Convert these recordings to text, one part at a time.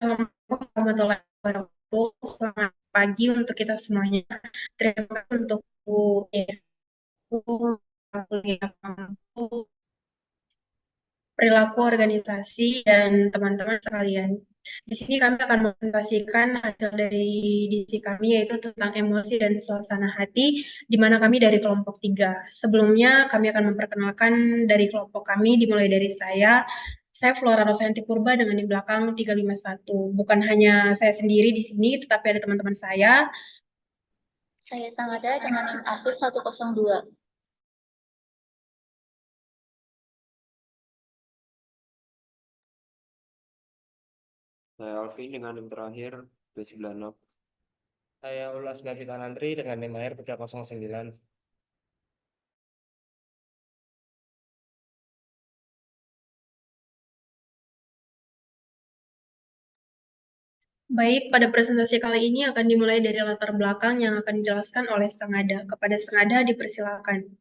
Assalamualaikum warahmatullahi wabarakatuh. Selamat pagi untuk kita semuanya. Terima kasih untuk Bu kuliah kampus, perilaku organisasi, dan teman-teman sekalian. Di sini kami akan mempresentasikan hasil dari divisi kami, yaitu tentang emosi dan suasana hati, di mana kami dari kelompok 3. Sebelumnya, kami akan memperkenalkan dari kelompok kami, dimulai dari saya Flora Rosayanti Purba dengan di belakang 351. Bukan hanya saya sendiri di sini, tetapi ada teman-teman saya. Saya Sangada dengan NIM akhir 102. Saya Alfi dengan NIM terakhir 296. Saya Ulas Navita Nantri dengan NIM akhir 309. Baik, pada presentasi kali ini akan dimulai dari latar belakang yang akan dijelaskan oleh Sangada. Kepada Sangada dipersilakan.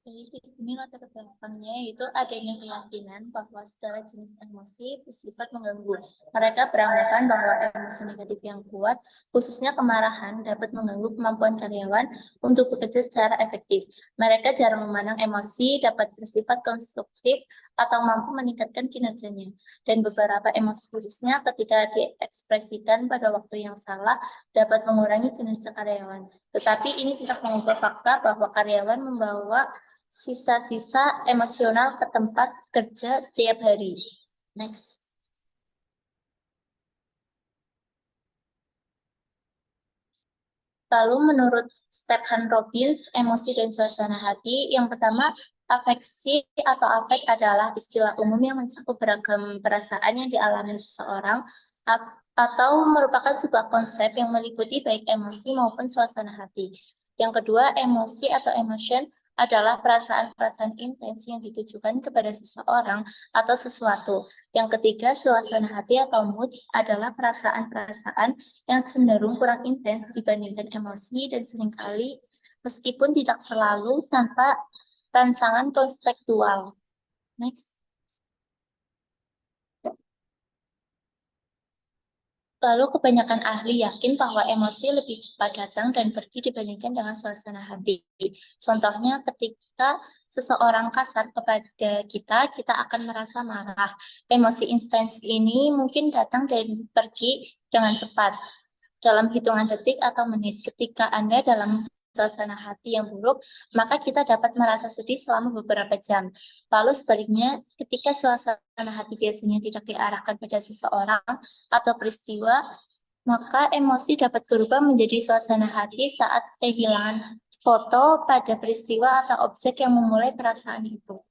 Jadi di sini latar belakangnya yaitu adanya keyakinan bahwa segala jenis emosi bersifat mengganggu. Mereka beranggapan bahwa emosi negatif yang kuat, khususnya kemarahan, dapat mengganggu kemampuan karyawan untuk bekerja secara efektif. Mereka jarang memandang emosi dapat bersifat konstruktif atau mampu meningkatkan kinerjanya. Dan beberapa emosi khususnya ketika diekspresikan pada waktu yang salah dapat mengurangi kinerja karyawan. Tetapi ini tidak mengubah fakta bahwa karyawan membawa sisa-sisa emosional ke tempat kerja setiap hari. Next. Lalu menurut Stephen Robbins, emosi dan suasana hati, yang pertama, afeksi atau afek adalah istilah umum yang mencakup beragam perasaan yang dialami seseorang atau merupakan sebuah konsep yang meliputi baik emosi maupun suasana hati. Yang kedua, emosi atau emotion adalah perasaan-perasaan intens yang ditujukan kepada seseorang atau sesuatu. Yang ketiga, suasana hati atau mood adalah perasaan-perasaan yang cenderung kurang intens dibandingkan emosi dan seringkali meskipun tidak selalu tanpa rangsangan konstekstual. Next. Lalu kebanyakan ahli yakin bahwa emosi lebih cepat datang dan pergi dibandingkan dengan suasana hati. Contohnya ketika seseorang kasar kepada kita akan merasa marah. Emosi intens ini mungkin datang dan pergi dengan cepat dalam hitungan detik atau menit. Ketika Anda dalam suasana hati yang buruk, maka kita dapat merasa sedih selama beberapa jam. Lalu sebaliknya, ketika suasana hati biasanya tidak diarahkan pada seseorang atau peristiwa, maka emosi dapat berubah menjadi suasana hati saat kehilangan foto pada peristiwa atau objek yang memulai perasaan itu.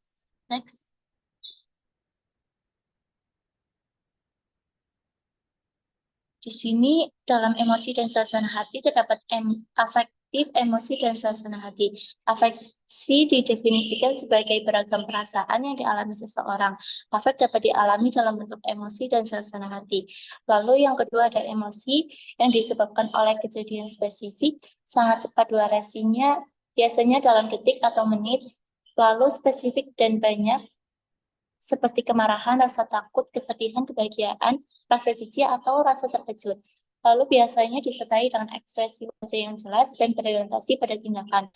Next. Di sini dalam emosi dan suasana hati terdapat afektif, emosi, dan suasana hati. Afeksi didefinisikan sebagai beragam perasaan yang dialami seseorang. Afek dapat dialami dalam bentuk emosi dan suasana hati. Lalu yang kedua ada emosi yang disebabkan oleh kejadian spesifik, sangat cepat durasinya, biasanya dalam detik atau menit, lalu spesifik dan banyak, seperti kemarahan, rasa takut, kesedihan, kebahagiaan, rasa jijik, atau rasa terkejut. Lalu biasanya disertai dengan ekspresi wajah yang jelas dan berorientasi pada tindakan.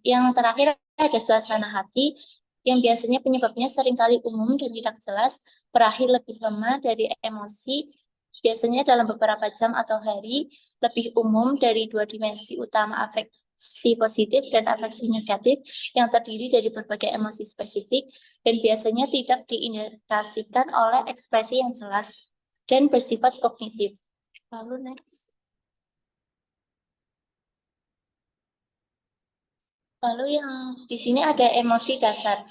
Yang terakhir ada suasana hati, yang biasanya penyebabnya seringkali umum dan tidak jelas, berakhir lebih lemah dari emosi, biasanya dalam beberapa jam atau hari, lebih umum dari dua dimensi utama afeksi positif dan afeksi negatif yang terdiri dari berbagai emosi spesifik dan biasanya tidak diindikasikan oleh ekspresi yang jelas dan bersifat kognitif. Lalu next. Lalu yang di sini ada emosi dasar,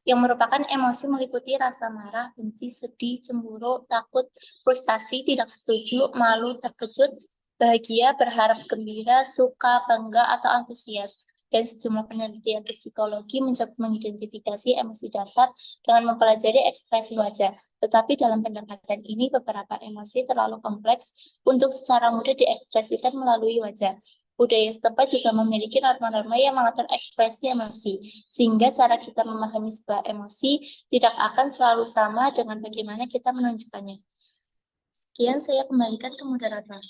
yang merupakan emosi meliputi rasa marah, benci, sedih, cemburu, takut, frustasi, tidak setuju, malu, terkejut, bahagia, berharap, gembira, suka, bangga, atau antusias. Dan sejumlah penelitian psikologi mencoba mengidentifikasi emosi dasar dengan mempelajari ekspresi wajah. Tetapi dalam pendekatan ini beberapa emosi terlalu kompleks untuk secara mudah diekspresikan melalui wajah. Budaya setempat juga memiliki norma-norma yang mengatur ekspresi emosi, sehingga cara kita memahami sebuah emosi tidak akan selalu sama dengan bagaimana kita menunjukkannya. Sekian, saya kembalikan ke moderator.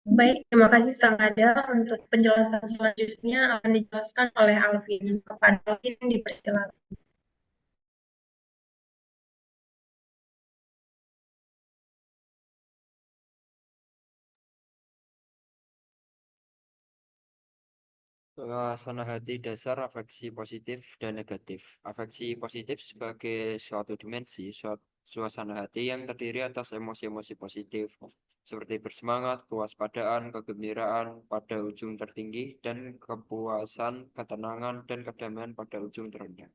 Baik, terima kasih Sang Ada. Untuk penjelasan selanjutnya akan dijelaskan oleh Alvin. Kepada Alvin dipersilakan. Suasana hati dasar afeksi positif dan negatif. Afeksi positif sebagai suatu dimensi, suasana hati yang terdiri atas emosi-emosi positif, seperti bersemangat, kewaspadaan, kegembiraan pada ujung tertinggi, dan kepuasan, ketenangan, dan kedamaian pada ujung terendah.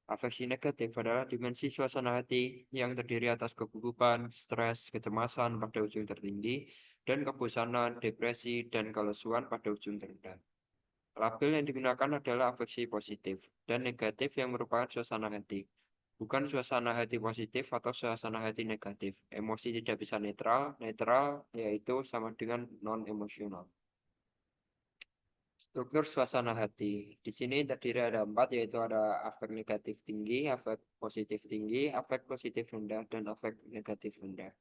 Afeksi negatif adalah dimensi suasana hati yang terdiri atas kegugupan, stres, kecemasan pada ujung tertinggi, dan kebosanan, depresi, dan kelesuan pada ujung terendah. Label yang digunakan adalah afeksi positif dan negatif yang merupakan suasana hati. Bukan suasana hati positif atau suasana hati negatif. Emosi tidak bisa netral. Netral yaitu sama dengan non-emosional. Struktur suasana hati. Di sini terdiri ada 4, yaitu ada afek negatif tinggi, afek positif tinggi, afek positif rendah, dan afek negatif rendah.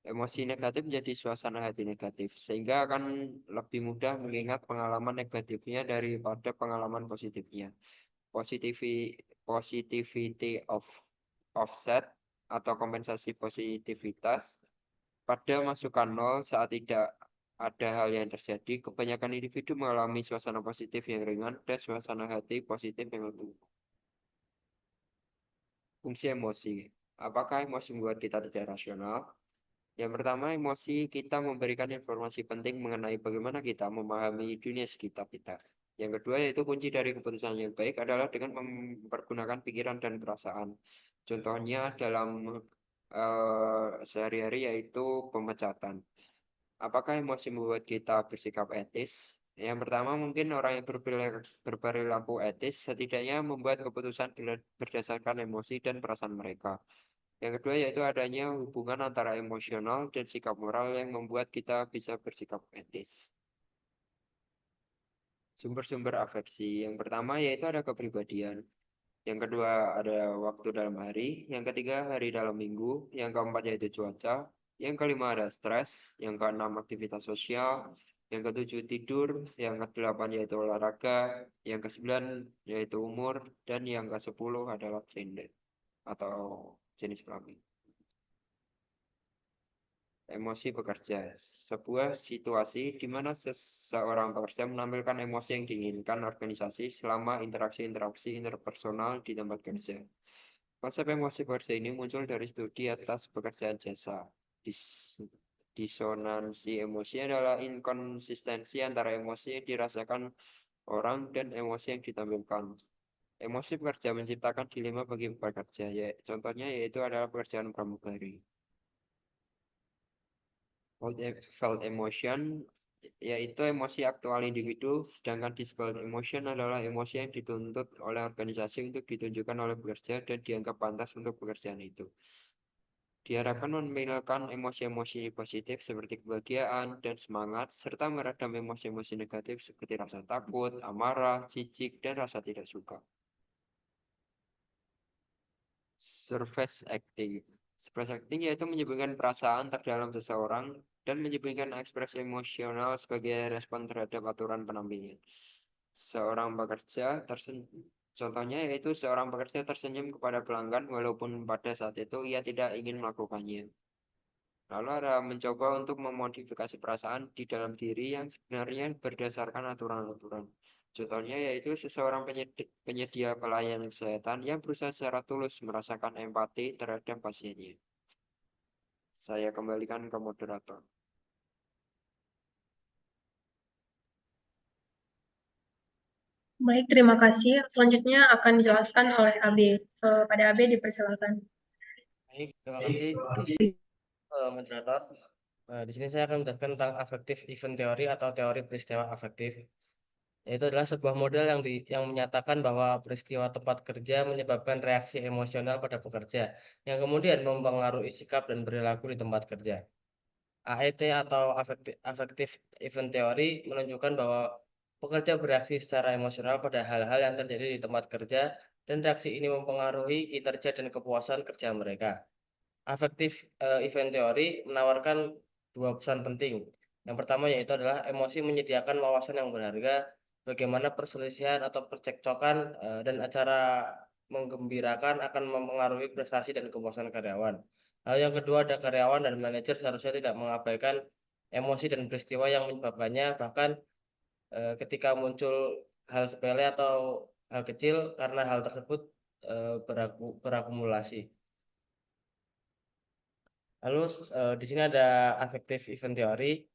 Emosi negatif menjadi suasana hati negatif, sehingga akan lebih mudah mengingat pengalaman negatifnya daripada pengalaman positifnya. Positivity of offset atau kompensasi positivitas pada masukan 0 saat tidak ada hal yang terjadi. Kebanyakan individu mengalami suasana positif yang ringan dan suasana hati positif yang lebih. Fungsi emosi. Apakah emosi membuat kita tidak rasional? Yang pertama, emosi kita memberikan informasi penting mengenai bagaimana kita memahami dunia sekitar kita. Yang kedua, yaitu kunci dari keputusan yang baik adalah dengan mempergunakan pikiran dan perasaan. Contohnya dalam sehari-hari yaitu pemecatan. Apakah emosi membuat kita bersikap etis? Yang pertama, mungkin orang yang berperilaku etis setidaknya membuat keputusan berdasarkan emosi dan perasaan mereka. Yang kedua yaitu adanya hubungan antara emosional dan sikap moral yang membuat kita bisa bersikap etis. Sumber-sumber afeksi. Yang pertama yaitu ada kepribadian. Yang kedua ada waktu dalam hari. Yang ketiga hari dalam minggu. Yang keempat yaitu cuaca. Yang kelima ada stres. Yang keenam aktivitas sosial. Yang ketujuh tidur. Yang kedelapan yaitu olahraga. Yang kesembilan yaitu umur. Dan yang kesepuluh adalah gender atau jenis kelamin. Emosi bekerja, sebuah situasi di mana seseorang bekerja menampilkan emosi yang diinginkan organisasi selama interaksi-interaksi interpersonal di tempat kerja. Konsep emosi bekerja ini muncul dari studi atas pekerjaan jasa. Disonansi emosi adalah inkonsistensi antara emosi yang dirasakan orang dan emosi yang ditampilkan. Emosi bekerja menciptakan dilema bagi pekerja, contohnya yaitu adalah pekerjaan pramugari. Felt emotion yaitu emosi aktual individu, sedangkan disfelt emotion adalah emosi yang dituntut oleh organisasi untuk ditunjukkan oleh pekerja dan dianggap pantas untuk pekerjaan itu. Diharapkan menampilkan emosi-emosi positif seperti kebahagiaan dan semangat, serta meredam emosi-emosi negatif seperti rasa takut, amarah, jijik, dan rasa tidak suka. Surface acting. Surface acting yaitu menyembunyikan perasaan terdalam seseorang dan menyembunyikan ekspresi emosional sebagai respon terhadap aturan penampilan. Contohnya yaitu seorang pekerja tersenyum kepada pelanggan walaupun pada saat itu ia tidak ingin melakukannya. Lalu ada mencoba untuk memodifikasi perasaan di dalam diri yang sebenarnya berdasarkan aturan-aturan. Contohnya yaitu seseorang penyedia pelayanan kesehatan yang berusaha secara tulus merasakan empati terhadap pasiennya. Saya kembalikan ke moderator. Baik, terima kasih. Selanjutnya akan dijelaskan oleh AB. Pada AB dipersilakan. Baik, terima kasih moderator. Di sini saya akan menjelaskan tentang affective event theory atau teori peristiwa afektif. Itu adalah sebuah model yang menyatakan bahwa peristiwa tempat kerja menyebabkan reaksi emosional pada pekerja, yang kemudian mempengaruhi sikap dan perilaku di tempat kerja. AET atau Affective Event Theory menunjukkan bahwa pekerja bereaksi secara emosional pada hal-hal yang terjadi di tempat kerja, dan reaksi ini mempengaruhi kinerja dan kepuasan kerja mereka. Affective event theory menawarkan dua pesan penting. Yang pertama yaitu adalah emosi menyediakan wawasan yang berharga, bagaimana perselisihan atau percekcokan dan acara menggembirakan akan mempengaruhi prestasi dan kepuasan karyawan. Lalu yang kedua, ada karyawan dan manajer seharusnya tidak mengabaikan emosi dan peristiwa yang menyebabkannya, bahkan ketika muncul hal sepele atau hal kecil karena hal tersebut berakumulasi. Lalu di sini ada affective event theory,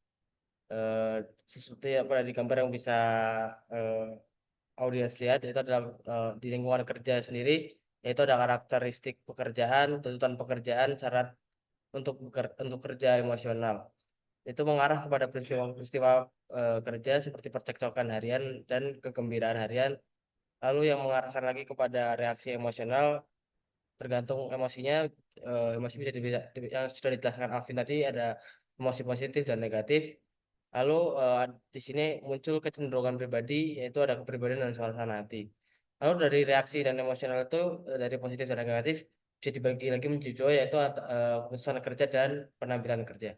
seperti apa di gambar yang bisa audiens lihat, yaitu adalah di lingkungan kerja sendiri, yaitu ada karakteristik pekerjaan, tuntutan pekerjaan, syarat untuk kerja emosional. Itu mengarah kepada peristiwa-peristiwa kerja seperti percekcokan harian dan kegembiraan harian. Lalu yang mengarahkan lagi kepada reaksi emosional, tergantung emosinya. Emosi bisa yang sudah dijelaskan Alvin tadi, ada emosi positif dan negatif. Lalu di sini muncul kecenderungan pribadi, yaitu ada kepribadian dan suasana hati. Lalu dari reaksi dan emosional itu, dari positif dan negatif, bisa dibagi lagi menjadi dua, yaitu keputusan kerja dan penampilan kerja.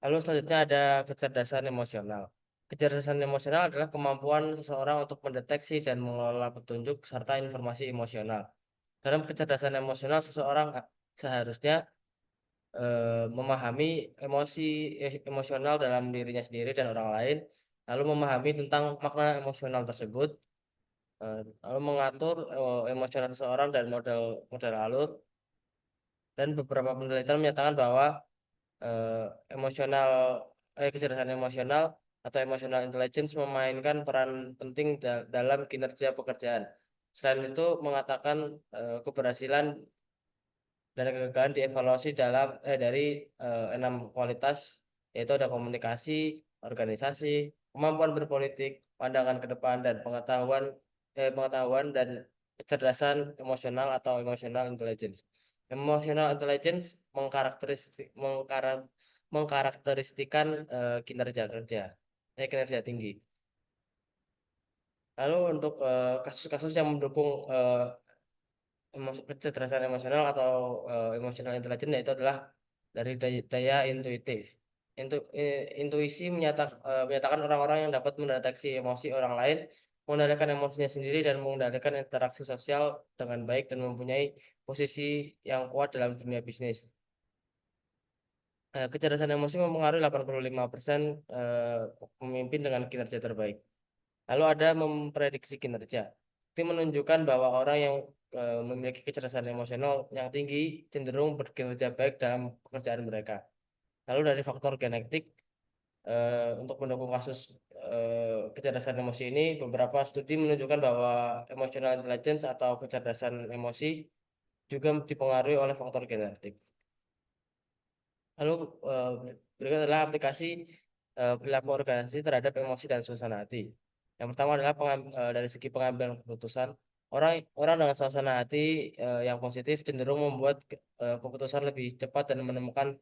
Lalu selanjutnya ada kecerdasan emosional. Kecerdasan emosional adalah kemampuan seseorang untuk mendeteksi dan mengelola petunjuk serta informasi emosional. Dalam kecerdasan emosional, seseorang seharusnya memahami emosional dalam dirinya sendiri dan orang lain, lalu memahami tentang makna emosional tersebut, lalu mengatur emosional seseorang dan model alur. Dan beberapa penelitian menyatakan bahwa eh, emosional kecerdasan emosional atau emotional intelligence memainkan peran penting dalam kinerja pekerjaan. Selain itu, mengatakan keberhasilan dan kegagalan dievaluasi dari 6 kualitas, yaitu ada komunikasi, organisasi, kemampuan berpolitik, pandangan ke depan, dan pengetahuan dan kecerdasan emosional atau emotional intelligence. Emotional intelligence mengkarakteristikan kinerja tinggi. Lalu untuk kasus-kasus yang mendukung kecerdasan emosional atau emotional intelligence, yaitu adalah dari daya intuitif. Intuisi menyatakan orang-orang yang dapat mendeteksi emosi orang lain, mengendalikan emosinya sendiri, dan mengendalikan interaksi sosial dengan baik, dan mempunyai posisi yang kuat dalam dunia bisnis. Kecerdasan emosi mempengaruhi 85% pemimpin dengan kinerja terbaik. Lalu ada memprediksi kinerja. Itu menunjukkan bahwa orang yang memiliki kecerdasan emosional yang tinggi cenderung berkinerja baik dalam pekerjaan mereka. Lalu dari faktor genetik, untuk mendukung kasus kecerdasan emosi ini, beberapa studi menunjukkan bahwa emotional intelligence atau kecerdasan emosi juga dipengaruhi oleh faktor genetik. Lalu berikut adalah aplikasi perilaku organisasi terhadap emosi dan suasana hati. Yang pertama adalah dari segi pengambilan keputusan. Orang dengan suasana hati yang positif cenderung membuat keputusan lebih cepat dan menemukan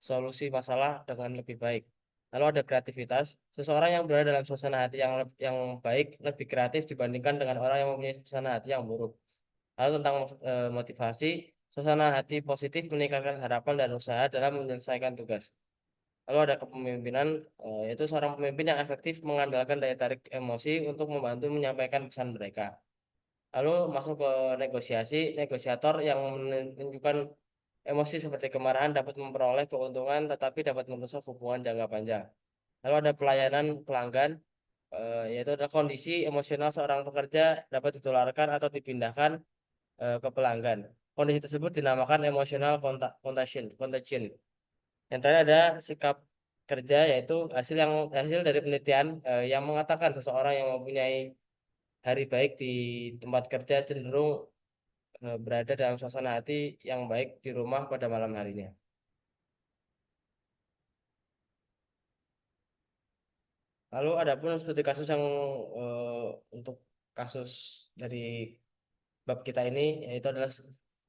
solusi masalah dengan lebih baik. Lalu ada kreativitas. Seseorang yang berada dalam suasana hati yang baik lebih kreatif dibandingkan dengan orang yang mempunyai suasana hati yang buruk. Lalu tentang motivasi, suasana hati positif meningkatkan harapan dan usaha dalam menyelesaikan tugas. Lalu ada kepemimpinan, yaitu seorang pemimpin yang efektif mengandalkan daya tarik emosi untuk membantu menyampaikan pesan mereka. Lalu masuk ke negosiasi, negosiator yang menunjukkan emosi seperti kemarahan dapat memperoleh keuntungan tetapi dapat merusak hubungan jangka panjang. Lalu ada pelayanan pelanggan, yaitu ada kondisi emosional seorang pekerja dapat ditularkan atau dipindahkan ke pelanggan. Kondisi tersebut dinamakan emotional contagion. Yang terakhir ada sikap kerja, yaitu hasil dari penelitian yang mengatakan seseorang yang mempunyai hari baik di tempat kerja cenderung berada dalam suasana hati yang baik di rumah pada malam harinya. Lalu ada pun studi kasus yang untuk kasus dari bab kita ini, yaitu adalah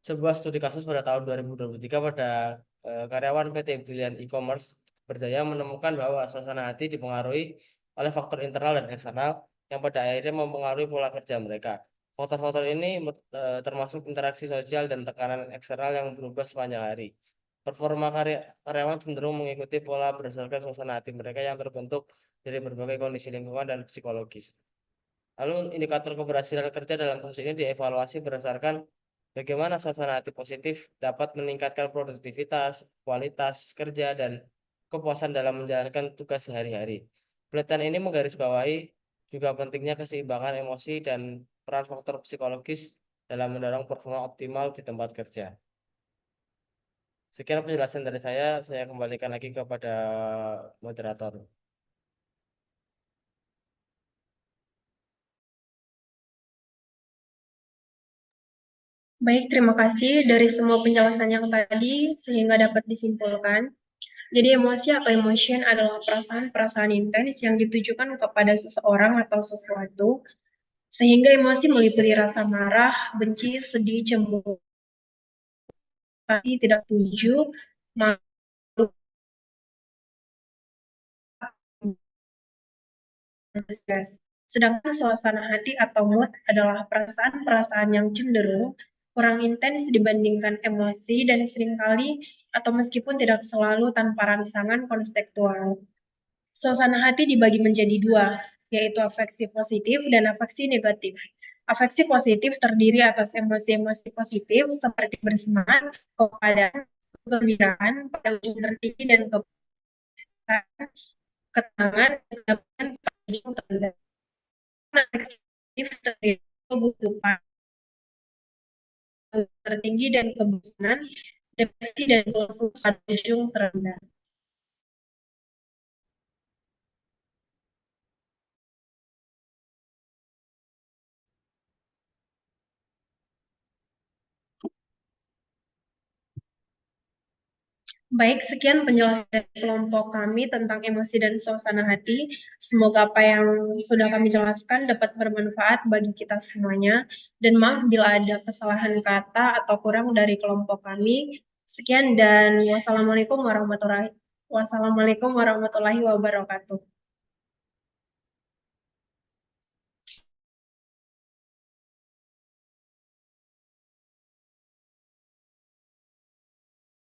sebuah studi kasus pada tahun 2023 pada karyawan PT Brilliant E-commerce berjaya menemukan bahwa suasana hati dipengaruhi oleh faktor internal dan eksternal yang pada akhirnya mempengaruhi pola kerja mereka. Faktor-faktor ini termasuk interaksi sosial dan tekanan eksternal yang berubah sepanjang hari. Performa karyawan cenderung mengikuti pola berdasarkan suasana hati mereka yang terbentuk dari berbagai kondisi lingkungan dan psikologis. Lalu indikator keberhasilan kerja dalam kasus ini dievaluasi berdasarkan bagaimana suasana hati positif dapat meningkatkan produktivitas, kualitas kerja, dan kepuasan dalam menjalankan tugas sehari-hari. Penelitian ini menggarisbawahi juga pentingnya keseimbangan emosi dan peran faktor psikologis dalam mendorong performa optimal di tempat kerja. Sekian penjelasan dari saya kembalikan lagi kepada moderator. Baik, terima kasih dari semua penjelasan yang tadi, sehingga dapat disimpulkan. Jadi emosi atau emotion adalah perasaan-perasaan intens yang ditujukan kepada seseorang atau sesuatu, sehingga emosi meliputi rasa marah, benci, sedih, cemburu, tidak setuju, malu, stres. Sedangkan suasana hati atau mood adalah perasaan-perasaan yang cenderung kurang intens dibandingkan emosi dan seringkali atau meskipun tidak selalu tanpa rangsangan konstekstual. Suasana hati dibagi menjadi dua, yaitu afeksi positif dan afeksi negatif. Afeksi positif terdiri atas emosi-emosi positif seperti bersemangat, kepadaan, kegembiraan pada ujung tertinggi dan ketenangan, kedamaian pada ujung terendah. Afeksi positif terdiri atas kebutuhan tertinggi dan kebosanan, depresi dan lesu pada ujung terendah. Baik, sekian penjelasan dari kelompok kami tentang emosi dan suasana hati. Semoga apa yang sudah kami jelaskan dapat bermanfaat bagi kita semuanya. Dan maaf bila ada kesalahan kata atau kurang dari kelompok kami. Sekian dan wassalamualaikum warahmatullahi wabarakatuh.